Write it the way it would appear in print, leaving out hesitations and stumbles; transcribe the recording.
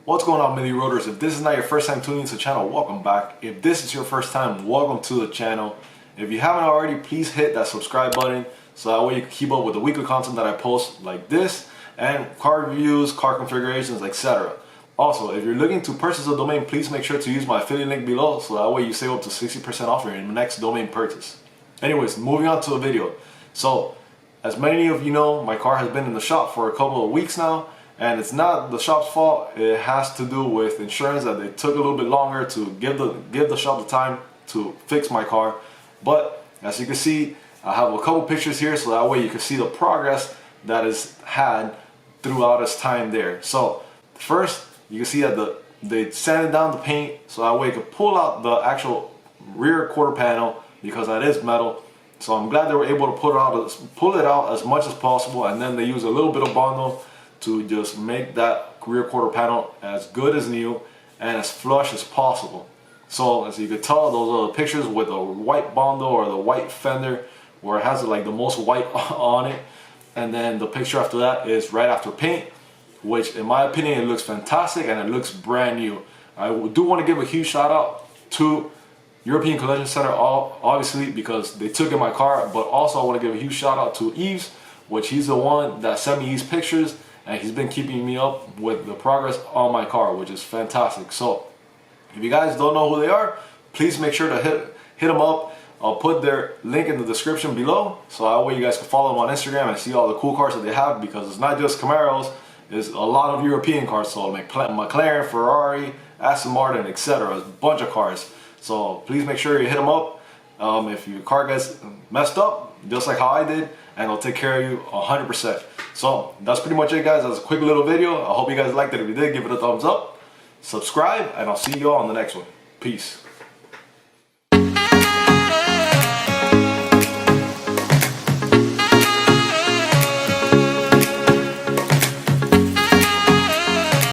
What's going on, Milli Roaders? If this is not your first time tuning into the channel, welcome back. If this is your first time, welcome to the channel. If you haven't already, please hit that subscribe button so that way you can keep up with the weekly content that I post like this and car reviews, car configurations, etc. Also, if you're looking to purchase a domain, please make sure to use my affiliate link below so that way you save up to 60% off your next domain purchase. Anyways, moving on to the video. So, as many of you know, my car has been in the shop for a couple of weeks now. And it's not the shop's fault. It has to do with insurance, that they took a little bit longer to give the shop the time to fix my car. But as you can see, I have a couple pictures here so that way you can see the progress that is had throughout its time there. So first, you can see that they sanded down the paint so that way you can pull out the actual rear quarter panel because that is metal. So I'm glad they were able to pull it out as much as possible, and then they use a little bit of Bondo to just make that rear quarter panel as good as new and as flush as possible. So as you can tell, those are the pictures with the white Bondo or the white fender where it has like the most white on it, and then the picture after that is right after paint, which in my opinion it looks fantastic and it looks brand new. I do want to give a huge shout out to European Collision Center, obviously, because they took in my car, but also I want to give a huge shout out to Yves, which he's the one that sent me these pictures. And he's been keeping me up with the progress on my car, which is fantastic. So if you guys don't know who they are, please make sure to hit them up. I'll put their link in the description below so that way you guys can follow them on Instagram and see all the cool cars that they have, because it's not just Camaros, it's a lot of European cars. So McLaren, Ferrari, Aston Martin, etc. It's a bunch of cars. So please make sure you hit them up. If your car gets messed up, just like how I did, and they'll take care of you 100%. So that's pretty much it, guys. That's a quick little video. I hope you guys liked it. If you did, give it a thumbs up, subscribe, and I'll see you all on the next one. Peace.